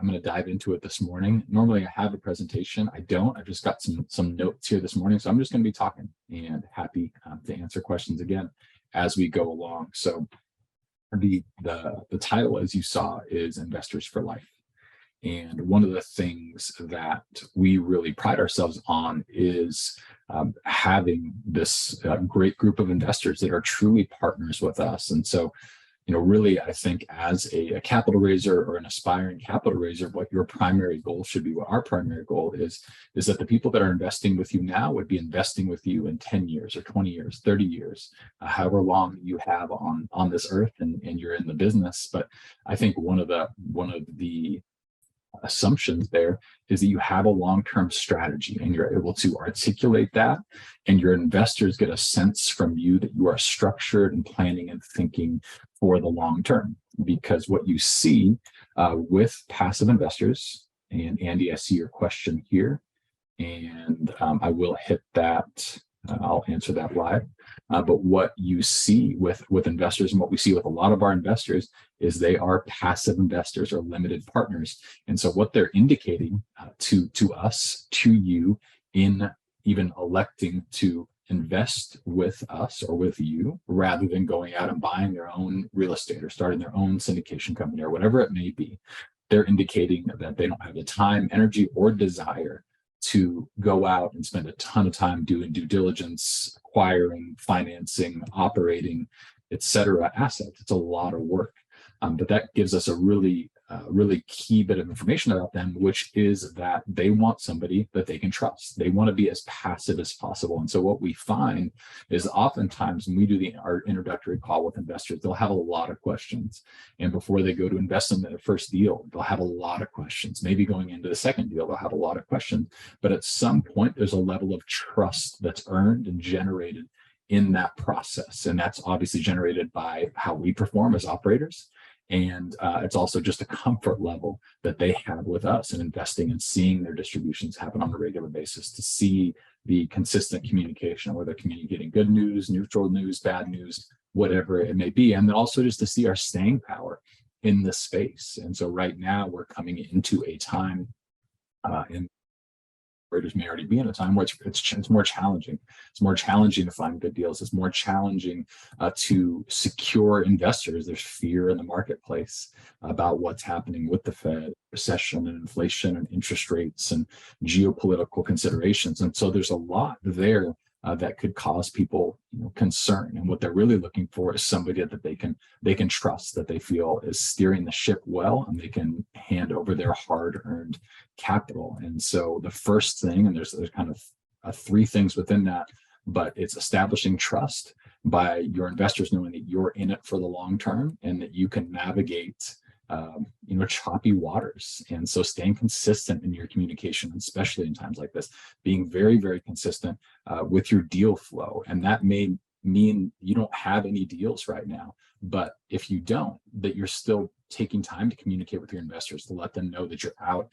I'm going to dive into it this morning. Normally I have a presentation. I don't. I've just got some notes here this morning. So I'm just going to be talking and happy to answer questions again as we go along. So the title, as you saw, is Investors for Life. And one of the things that we really pride ourselves on is having this great group of investors that are truly partners with us. And so, really, I think as a capital raiser or an aspiring capital raiser, what your primary goal should be, what our primary goal is that the people that are investing with you now would be investing with you in 10 years or 20 years, 30 years, however long you have on this earth and you're in the business. But I think one of the assumptions there is that you have a long-term strategy and you're able to articulate that, and your investors get a sense from you that you are structured and planning and thinking for the long term. Because what you see with passive investors, and Andy, I see your question here, and I will hit that. I'll answer that live. But what you see with investors, and what we see with a lot of our investors, is they are passive investors or limited partners. And so what they're indicating to us, to you, in even electing to invest with us or with you, rather than going out and buying their own real estate or starting their own syndication company or whatever it may be, they're indicating that they don't have the time, energy, or desire to go out and spend a ton of time doing due diligence, acquiring, financing, operating, etc. assets. It's a lot of work. But that gives us a really key bit of information about them, which is that they want somebody that they can trust. They want to be as passive as possible. And so what we find is oftentimes when we do our introductory call with investors, they'll have a lot of questions. And before they go to invest in their first deal, they'll have a lot of questions. Maybe going into the second deal, they'll have a lot of questions. But at some point, there's a level of trust that's earned and generated in that process. And that's obviously generated by how we perform as operators. And it's also just a comfort level that they have with us and investing and seeing their distributions happen on a regular basis, to see the consistent communication, where they're communicating good news, neutral news, bad news, whatever it may be. And then also just to see our staying power in this space. And so right now we're coming into a time in operators may already be in a time where it's more challenging. It's more challenging to find good deals. It's more challenging to secure investors. There's fear in the marketplace about what's happening with the Fed, recession and inflation and interest rates and geopolitical considerations. And so there's a lot there that could cause people concern. And what they're really looking for is somebody that they can trust, that they feel is steering the ship well, and they can hand over their hard-earned capital. And so the first thing, and there's kind of three things within that, but it's establishing trust by your investors knowing that you're in it for the long term and that you can navigate choppy waters. And so staying consistent in your communication, especially in times like this, being very, very consistent with your deal flow. And that may mean you don't have any deals right now, but if you don't, that you're still taking time to communicate with your investors, to let them know that you're out,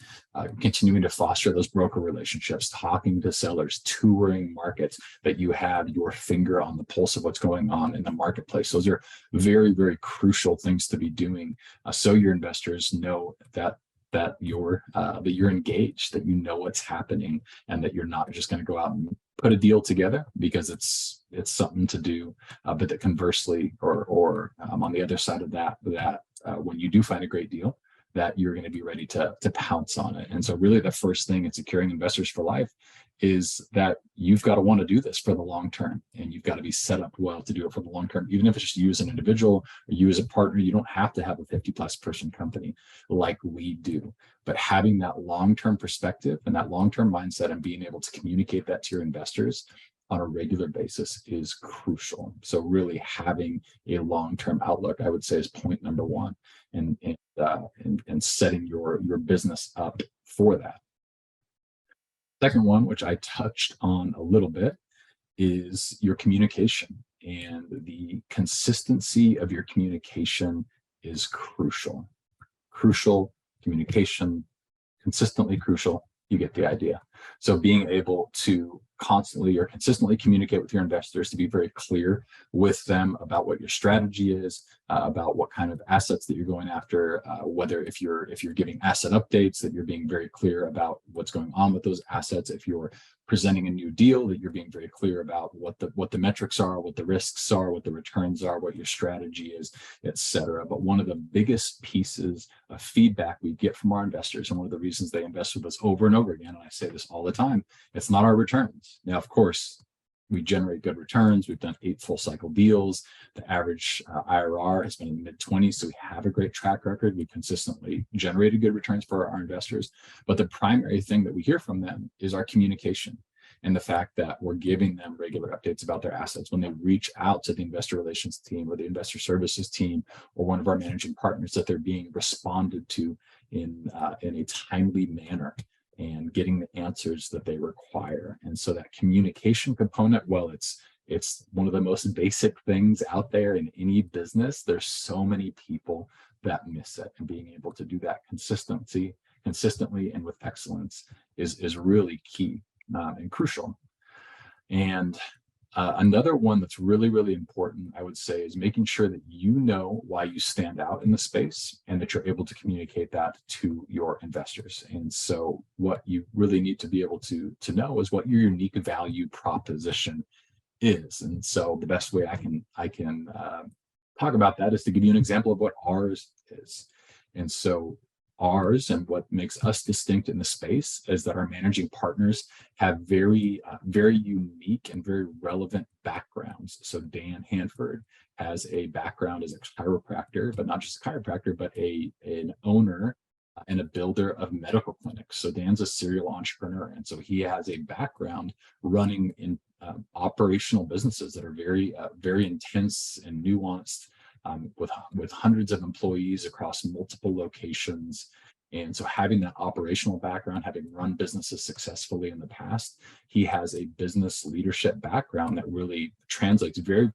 continuing to foster those broker relationships, talking to sellers, touring markets, that you have your finger on the pulse of what's going on in the marketplace. Those are very, very crucial things to be doing, so your investors know that you're engaged, that you know what's happening, and that you're not just going to go out and put a deal together because it's something to do, but that conversely, or on the other side of that when you do find a great deal, that you're going to be ready to pounce on it. And so really the first thing in securing investors for life is that you've got to want to do this for the long term, and you've got to be set up well to do it for the long term. Even if it's just you as an individual or you as a partner, you don't have to have a 50+ person company like we do. But having that long-term perspective and that long-term mindset and being able to communicate that to your investors on a regular basis is crucial. So really having a long-term outlook, I would say, is point number one, and setting your business up for that. Second one, which I touched on a little bit, is your communication, and the consistency of your communication is crucial. Communication, consistently crucial. You get the idea. So being able to constantly or consistently communicate with your investors, to be very clear with them about what your strategy is, about what kind of assets that you're going after, whether if you're giving asset updates, that you're being very clear about what's going on with those assets. If you're presenting a new deal, that you're being very clear about what the metrics are, what the risks are, what the returns are, what your strategy is, etc. But one of the biggest pieces of feedback we get from our investors, and one of the reasons they invest with us over and over again, and I say this all the time, it's not our returns. Now, of course, we generate good returns. We've done 8 full cycle deals. The average IRR has been in the mid-20s, so we have a great track record. We consistently generated good returns for our investors. But the primary thing that we hear from them is our communication and the fact that we're giving them regular updates about their assets. When they reach out to the investor relations team or the investor services team or one of our managing partners, that they're being responded to in a timely manner and getting the answers that they require. And so that communication component, well, it's one of the most basic things out there in any business. There's so many people that miss it, and being able to do that consistently and with excellence is really key and crucial. And another one that's really, really important, I would say, is making sure that you know why you stand out in the space and that you're able to communicate that to your investors. And so what you really need to be able to know is what your unique value proposition is. And so the best way I can talk about that is to give you an example of what ours is. And so ours, and what makes us distinct in the space, is that our managing partners have very unique and very relevant backgrounds. So Dan Handford has a background as a chiropractor, but not just a chiropractor, but an owner and a builder of medical clinics. So Dan's a serial entrepreneur, and so he has a background running in operational businesses that are very intense and nuanced, with hundreds of employees across multiple locations. And so having that operational background, having run businesses successfully in the past, he has a business leadership background that really translates very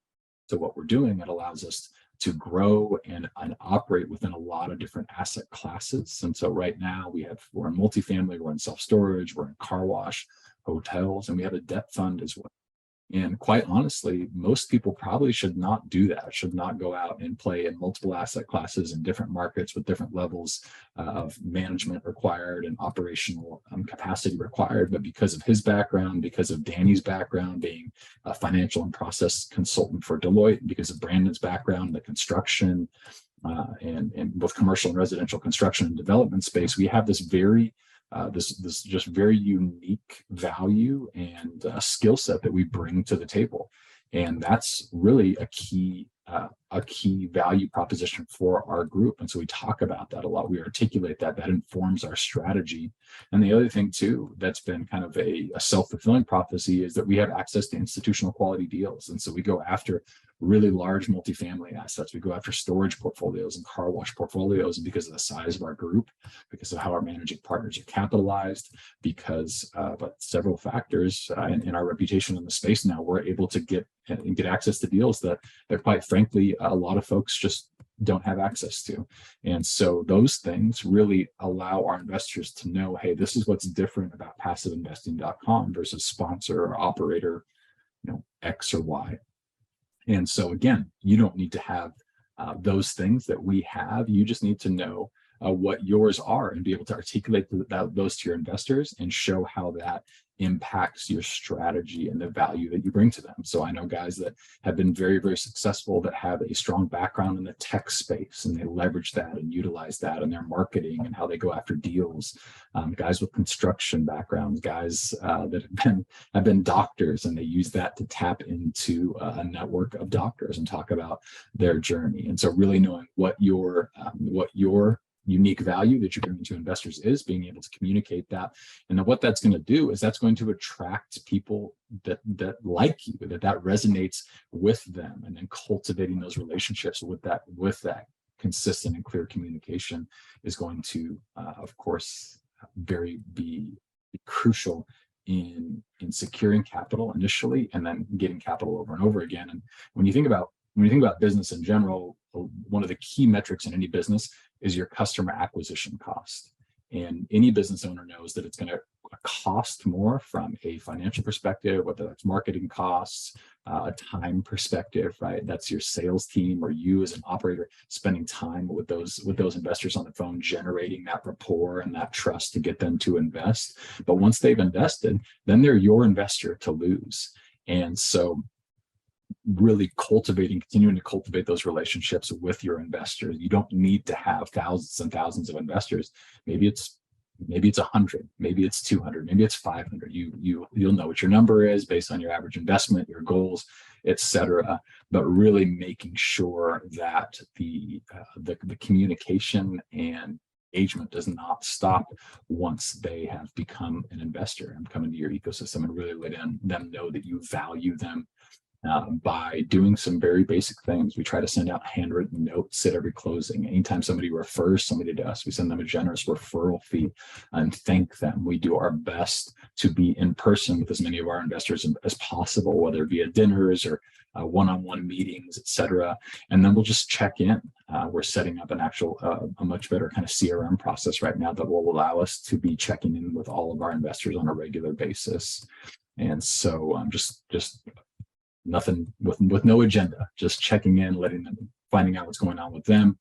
to what we're doing. It allows us to grow and operate within a lot of different asset classes. And so right now we're in multifamily, we're in self-storage, we're in car wash, hotels, and we have a debt fund as well. And quite honestly, most people probably should not do that, should not go out and play in multiple asset classes in different markets with different levels of management required and operational capacity required. But because of his background, because of Danny's background being a financial and process consultant for Deloitte, because of Brandon's background in the construction and both commercial and residential construction and development space, we have this this just very unique value and skill set that we bring to the table. And that's really a key value proposition for our group. And so we talk about that a lot. We articulate that informs our strategy. And the other thing too, that's been kind of a self-fulfilling prophecy, is that we have access to institutional quality deals. And so we go after really large multifamily assets. We go after storage portfolios and car wash portfolios, and because of the size of our group, because of how our managing partners are capitalized, because but several factors in our reputation in the space now, we're able to get access to deals that quite frankly a lot of folks just don't have access to. And so those things really allow our investors to know, hey, this is what's different about passiveinvesting.com versus sponsor or operator, X or Y. And so again, you don't need to have those things that we have. You just need to know what yours are and be able to articulate those to your investors and show how that impacts your strategy and the value that you bring to them. So I know guys that have been very, very successful, that have a strong background in the tech space, and they leverage that and utilize that in their marketing and how they go after deals. Guys with construction backgrounds, guys that have been doctors, and they use that to tap into a network of doctors and talk about their journey. And so really knowing what your unique value that you're bringing to investors is, being able to communicate that. And then what that's going to do is that's going to attract people that like you, that resonates with them, and then cultivating those relationships with that consistent and clear communication is going to, of course, be crucial in securing capital initially, and then getting capital over and over again. And when you think about business in general, one of the key metrics in any business is your customer acquisition cost. And any business owner knows that it's going to cost more from a financial perspective, whether that's marketing costs, a time perspective, right? That's your sales team or you as an operator spending time with those investors on the phone, generating that rapport and that trust to get them to invest. But once they've invested, then they're your investor to lose. And so really continuing to cultivate those relationships with your investors. You don't need to have thousands and thousands of investors. Maybe it's 100, maybe it's 200, maybe it's 500. You'll know what your number is based on your average investment, your goals, etc. But really making sure that the communication and engagement does not stop once they have become an investor and come into your ecosystem, and really let them know that you value them. By doing some very basic things. We try to send out handwritten notes at every closing. Anytime somebody refers somebody to us, we send them a generous referral fee and thank them. We do our best to be in person with as many of our investors as possible, whether via dinners or one-on-one meetings, etc. And then we'll just check in. We're setting up a much better kind of CRM process right now that will allow us to be checking in with all of our investors on a regular basis. And so just nothing with no agenda, just checking in, finding out what's going on with them,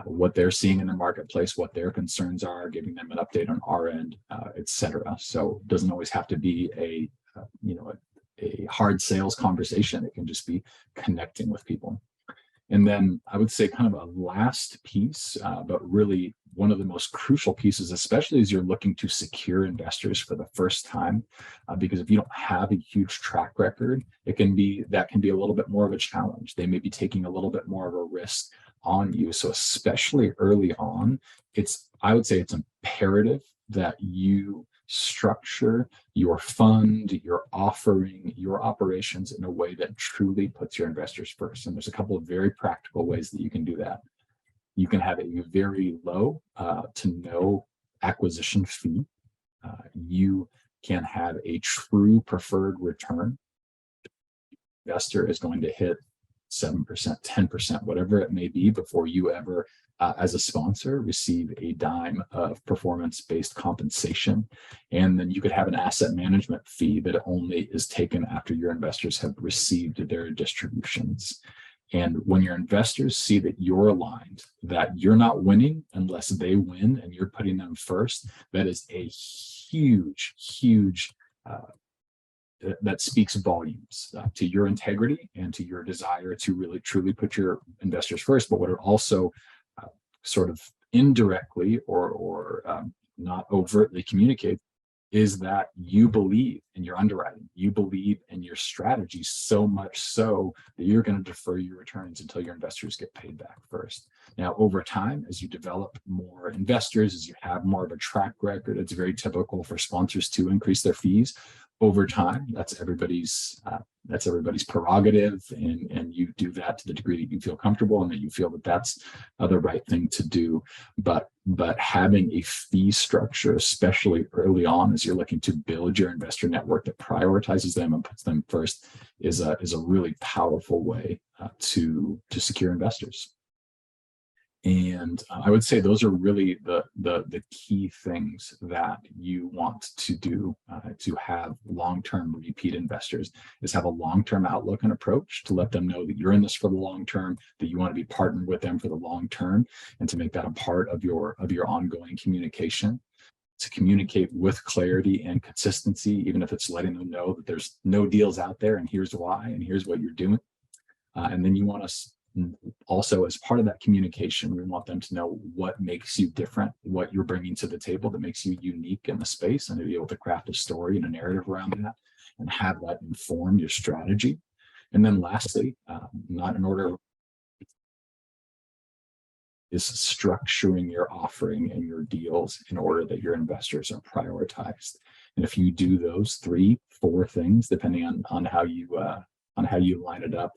what they're seeing in the marketplace, what their concerns are, giving them an update on our end, etc. So it doesn't always have to be a hard sales conversation. It can just be connecting with people. And then I would say kind of a last piece, but really one of the most crucial pieces, especially as you're looking to secure investors for the first time, because if you don't have a huge track record, that can be a little bit more of a challenge. They may be taking a little bit more of a risk on you. So especially early on, I would say it's imperative that you structure your fund, your offering, your operations in a way that truly puts your investors first. And there's a couple of very practical ways that you can do that. You can have a very low to no acquisition fee. You can have a true preferred return. Investor is going to hit 7%, 10%, whatever it may be, before you ever, as a sponsor, receive a dime of performance-based compensation. And then you could have an asset management fee that only is taken after your investors have received their distributions. And when your investors see that you're aligned, that you're not winning unless they win and you're putting them first, that is a huge that speaks volumes to your integrity and to your desire to really truly put your investors first. But what it also sort of indirectly or not overtly communicates is that you believe in your underwriting, you believe in your strategy so much so that you're going to defer your returns until your investors get paid back first. Now, over time, as you develop more investors, as you have more of a track record, it's very typical for sponsors to increase their fees over time. That's everybody's prerogative, and you do that to the degree that you feel comfortable and that you feel that that's the right thing to do. But having a fee structure, especially early on as you're looking to build your investor network that prioritizes them and puts them first, is a really powerful way to secure investors. And I would say those are really the key things that you want to do to have long-term repeat investors, is have a long-term outlook and approach to let them know that you're in this for the long term, that you want to be partnered with them for the long term, and to make that a part of your ongoing communication. To communicate with clarity and consistency, even if it's letting them know that there's no deals out there and here's why and here's what you're doing. And then you want to also, as part of that communication, we want them to know what makes you different, what you're bringing to the table that makes you unique in the space, and to be able to craft a story and a narrative around that and have that inform your strategy. And then lastly, not in order, is structuring your offering and your deals in order that your investors are prioritized. And if you do those 3-4 things, depending on how you line it up,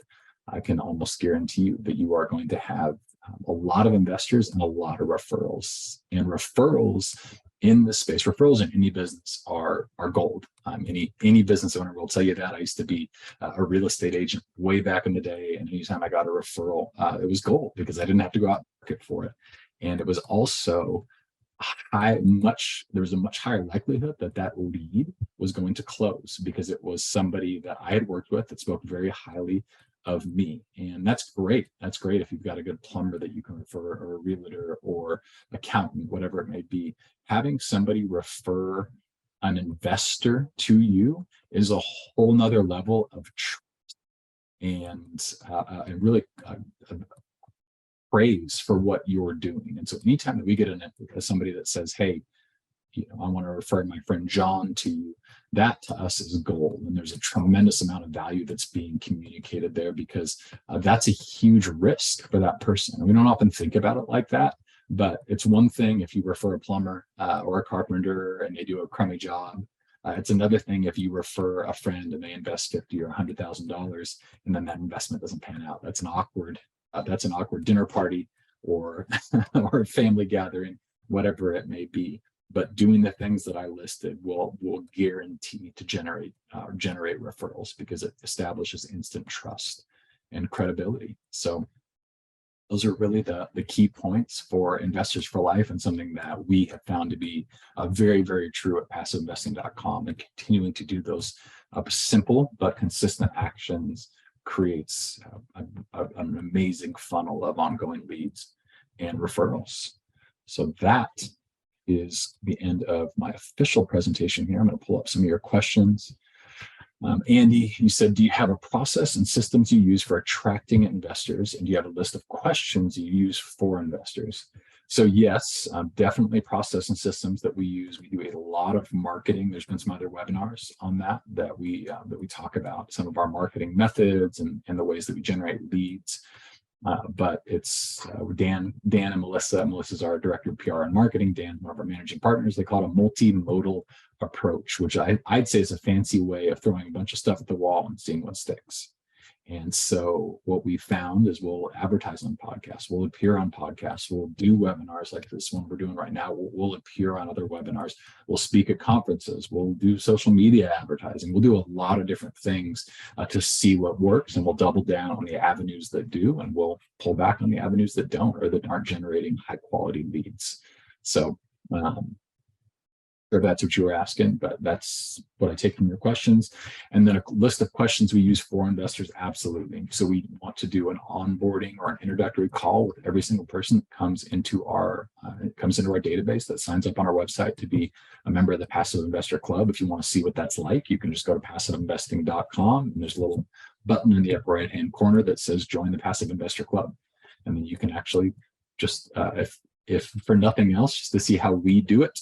I can almost guarantee you that you are going to have a lot of investors and a lot of referrals. And referrals in this space, referrals in any business are gold. Any business owner will tell you that. I used to be a real estate agent way back in the day, and anytime I got a referral, it was gold because I didn't have to go out and market for it. And it was also there was a much higher likelihood that that lead was going to close because it was somebody that I had worked with that spoke very highly of me. And that's great. That's great if you've got a good plumber that you can refer, or a realtor or accountant, whatever it may be. Having somebody refer an investor to you is a whole nother level of trust and really praise for what you're doing. And so anytime that we get somebody that says, hey, I want to refer my friend John to you, that to us is gold. And there's a tremendous amount of value that's being communicated there, because that's a huge risk for that person. And we don't often think about it like that, but it's one thing if you refer a plumber or a carpenter and they do a crummy job. It's another thing if you refer a friend and they invest $50,000 or $100,000 and then that investment doesn't pan out. That's an awkward dinner party or or a family gathering, whatever it may be. But doing the things that I listed will guarantee to generate referrals, because it establishes instant trust and credibility. So those are really the key points for Investors for Life, and something that we have found to be very, very true at passiveinvesting.com. And continuing to do those simple but consistent actions creates an amazing funnel of ongoing leads and referrals. So that is the end of my official presentation here. I'm going to pull up some of your questions. Andy, you said, do you have a process and systems you use for attracting investors? And do you have a list of questions you use for investors? So yes, definitely process and systems that we use. We do a lot of marketing. There's been some other webinars on that we talk about some of our marketing methods and the ways that we generate leads. But it's Dan and Melissa. Melissa's our director of PR and marketing. Dan, one of our managing partners. They call it a multimodal approach, which I'd say is a fancy way of throwing a bunch of stuff at the wall and seeing what sticks. And so what we found is we'll advertise on podcasts, we'll appear on podcasts, we'll do webinars like this one we're doing right now, we'll appear on other webinars, we'll speak at conferences, we'll do social media advertising, we'll do a lot of different things to see what works, and we'll double down on the avenues that do, and we'll pull back on the avenues that don't, or that aren't generating high quality leads. So if that's what you were asking, but that's what I take from your questions. And then a list of questions we use for investors, absolutely. So we want to do an onboarding or an introductory call with every single person that comes into our database, that signs up on our website to be a member of the Passive Investor Club. If you want to see what that's like, you can just go to passiveinvesting.com, and there's a little button in the upper right-hand corner that says Join the Passive Investor Club. And then you can actually just, if for nothing else, just to see how we do it,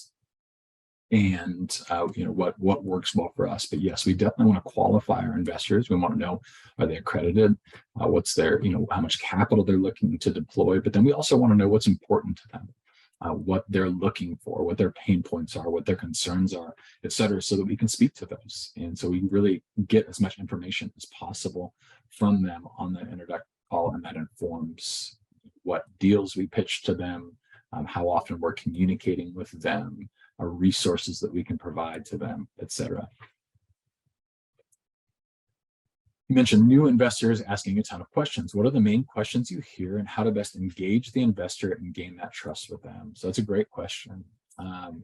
and what works well for us. But yes, we definitely want to qualify our investors. We want to know, are they accredited? What's their, how much capital they're looking to deploy? But then we also want to know what's important to them, what they're looking for, what their pain points are, what their concerns are, et cetera, so that we can speak to those. And so we really get as much information as possible from them on the introductory call, and that informs what deals we pitch to them, how often we're communicating with them, our resources that we can provide to them, et cetera. You mentioned new investors asking a ton of questions. What are the main questions you hear, and how to best engage the investor and gain that trust with them? So that's a great question.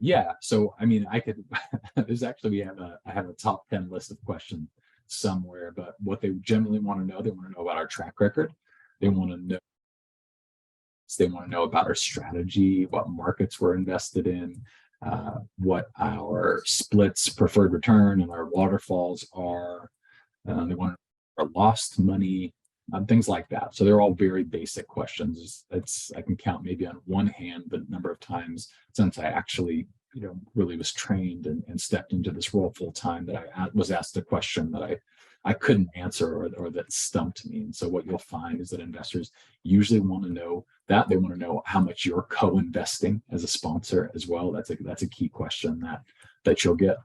Yeah, so I mean, I could, there's actually, I have a top 10 list of questions somewhere, but what they generally want to know, they want to know about our track record. They want to know about our strategy, what markets we're invested in, what our splits, preferred return, and our waterfalls are. They want our lost money, things like that. So they're all very basic questions. I can count maybe on one hand the number of times since I actually, really was trained and stepped into this role full time that I was asked a question that I couldn't answer, or that stumped me. And so what you'll find is that investors usually want to know that. They want to know how much you're co-investing as a sponsor as well. That's a key question that you'll get.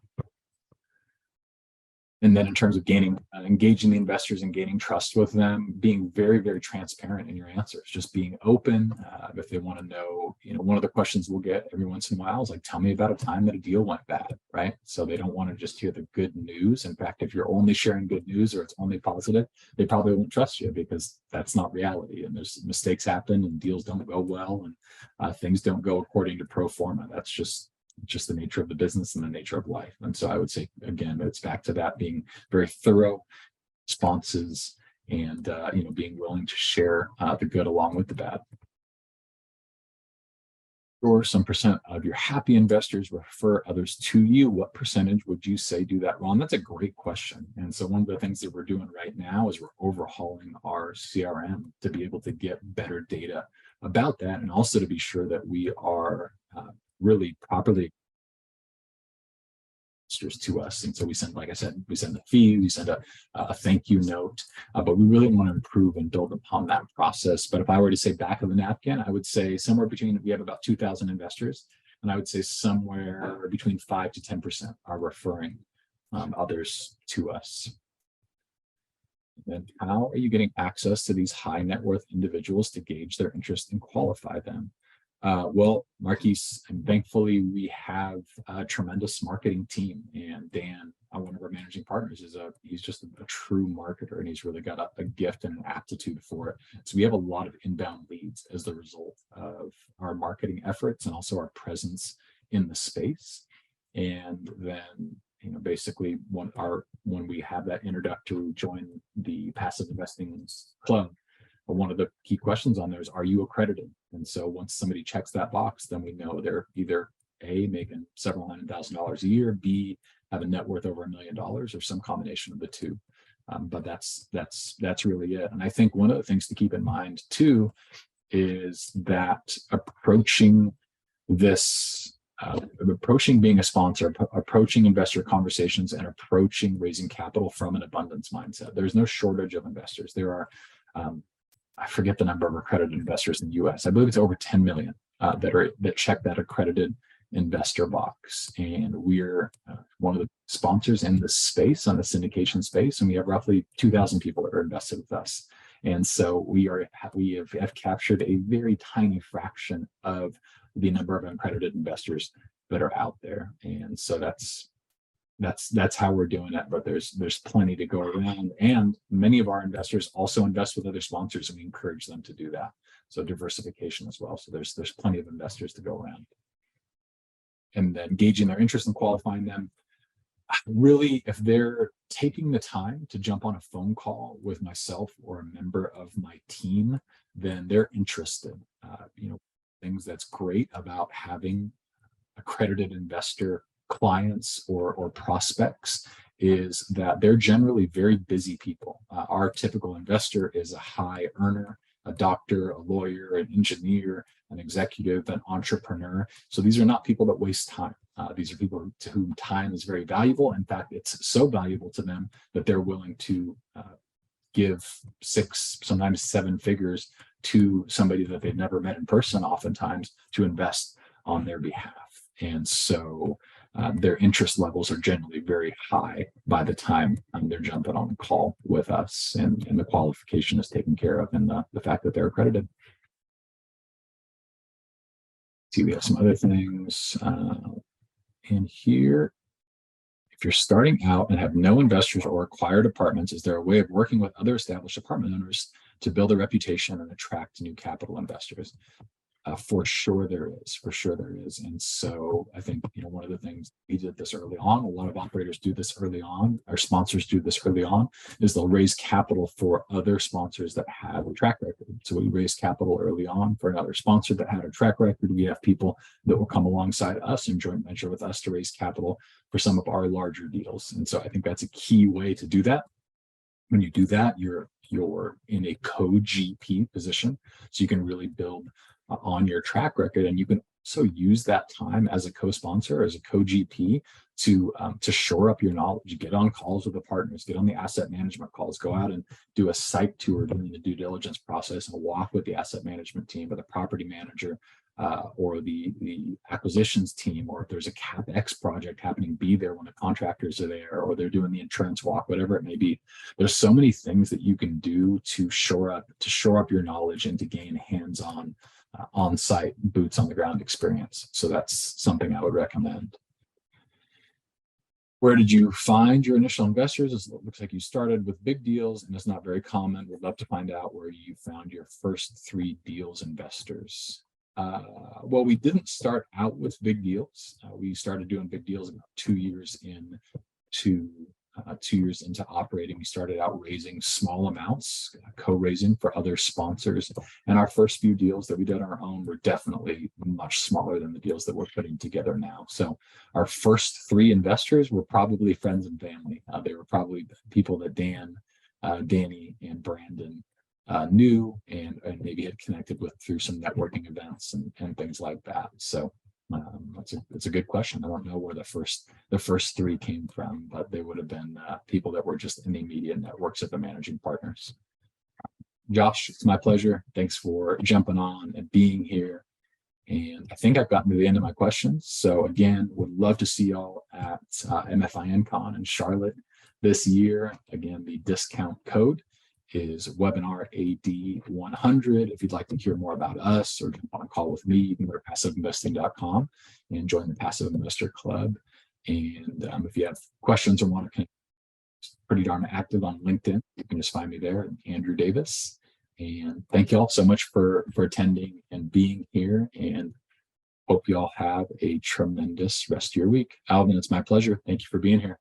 And then in terms of engaging the investors and gaining trust with them, being very, very transparent in your answers, just being open. If they want to know, one of the questions we'll get every once in a while is like, tell me about a time that a deal went bad, right? So they don't want to just hear the good news. In fact, if you're only sharing good news or it's only positive, they probably won't trust you because that's not reality. And there's mistakes happen and deals don't go well and things don't go according to pro forma. That's just the nature of the business and the nature of life. And so I would say, again, it's back to that being very thorough responses and, being willing to share the good along with the bad. Or some percent of your happy investors refer others to you. What percentage would you say do that wrong? That's a great question. And so one of the things that we're doing right now is we're overhauling our CRM to be able to get better data about that, and also to be sure that we are really properly to us. And so we send, like I said, we send a fee, we send a thank you note, but we really want to improve and build upon that process. But if I were to say back of the napkin, I would say somewhere between, we have about 2,000 investors, and I would say somewhere between 5 to 10% are referring others to us. And how are you getting access to these high net worth individuals to gauge their interest and qualify them? Well, Marquise, and thankfully we have a tremendous marketing team, and Dan, one of our managing partners, he's just a true marketer, and he's really got a gift and an aptitude for it. So we have a lot of inbound leads as the result of our marketing efforts and also our presence in the space. And then, basically when we have that introductory join the passive investing club, one of the key questions on there is, are you accredited? And so once somebody checks that box, then we know they're either A, making several $100,000 a year, B, have a net worth over $1 million, or some combination of the two. But that's really it. And I think one of the things to keep in mind too is that approaching being a sponsor, approaching investor conversations, and approaching raising capital from an abundance mindset. There's no shortage of investors. There are I forget the number of accredited investors in the US. I believe it's over 10 million that check that accredited investor box. And we're one of the sponsors in the space, on the syndication space. And we have roughly 2,000 people that are invested with us. And so we have captured a very tiny fraction of the number of accredited investors that are out there. And so that's how we're doing it, but there's plenty to go around, and many of our investors also invest with other sponsors, and we encourage them to do that. So diversification as well. So there's plenty of investors to go around. And then gauging their interest and qualifying them. Really, if they're taking the time to jump on a phone call with myself or a member of my team, then they're interested. Things that's great about having accredited investor clients or prospects is that they're generally very busy people. Our typical investor is a high earner, a doctor, a lawyer, an engineer, an executive, an entrepreneur. So these are not people that waste time. These are people to whom time is very valuable. In fact, it's so valuable to them that they're willing to give 6, sometimes 7 figures to somebody that they've never met in person, oftentimes, to invest on their behalf. And so their interest levels are generally very high by the time they're jumping on the call with us, and the qualification is taken care of, and the fact that they're accredited. See, we have some other things in here. If you're starting out and have no investors or acquired apartments, is there a way of working with other established apartment owners to build a reputation and attract new capital investors? For sure there is. And so I think, one of the things, we did this early on, a lot of operators do this early on, our sponsors do this early on, is they'll raise capital for other sponsors that have a track record. So we raised capital early on for another sponsor that had a track record. We have people that will come alongside us and joint venture with us to raise capital for some of our larger deals. And so I think that's a key way to do that. When you do that, you're in a co-GP position, so you can really build on your track record, and you can also use that time as a co-sponsor, as a co-GP, to shore up your knowledge, get on calls with the partners, get on the asset management calls, go out and do a site tour during the due diligence process, and walk with the asset management team or the property manager or the acquisitions team, or if there's a CapEx project happening, be there when the contractors are there, or they're doing the insurance walk, whatever it may be. There's so many things that you can do to shore up your knowledge and to gain hands-on, on-site, boots on the ground experience. So that's something I would recommend. Where did you find your initial investors? It looks like you started with big deals, and it's not very common. We'd love to find out where you found your first 3 deals investors. Well, we didn't start out with big deals. We started doing big deals about 2 years into 2 years into operating. We started out raising small amounts, co-raising for other sponsors. And our first few deals that we did on our own were definitely much smaller than the deals that we're putting together now. So our first 3 investors were probably friends and family. They were probably people that Danny and Brandon knew and maybe had connected with through some networking events and things like that. So that's a good question. I don't know where the first 3 came from, but they would have been people that were just in the immediate networks of the managing partners. Josh, it's my pleasure. Thanks for jumping on and being here. And I think I've gotten to the end of my questions. So again, would love to see y'all at MFINCon in Charlotte this year. Again, the discount code is webinar AD100. If you'd like to hear more about us or want to call with me, you can go to passiveinvesting.com and join the Passive Investor Club. And if you have questions or want to connect, pretty darn active on LinkedIn, you can just find me there, Andrew Davis. And thank you all so much for attending and being here, and hope you all have a tremendous rest of your week. Alvin, it's my pleasure. Thank you for being here.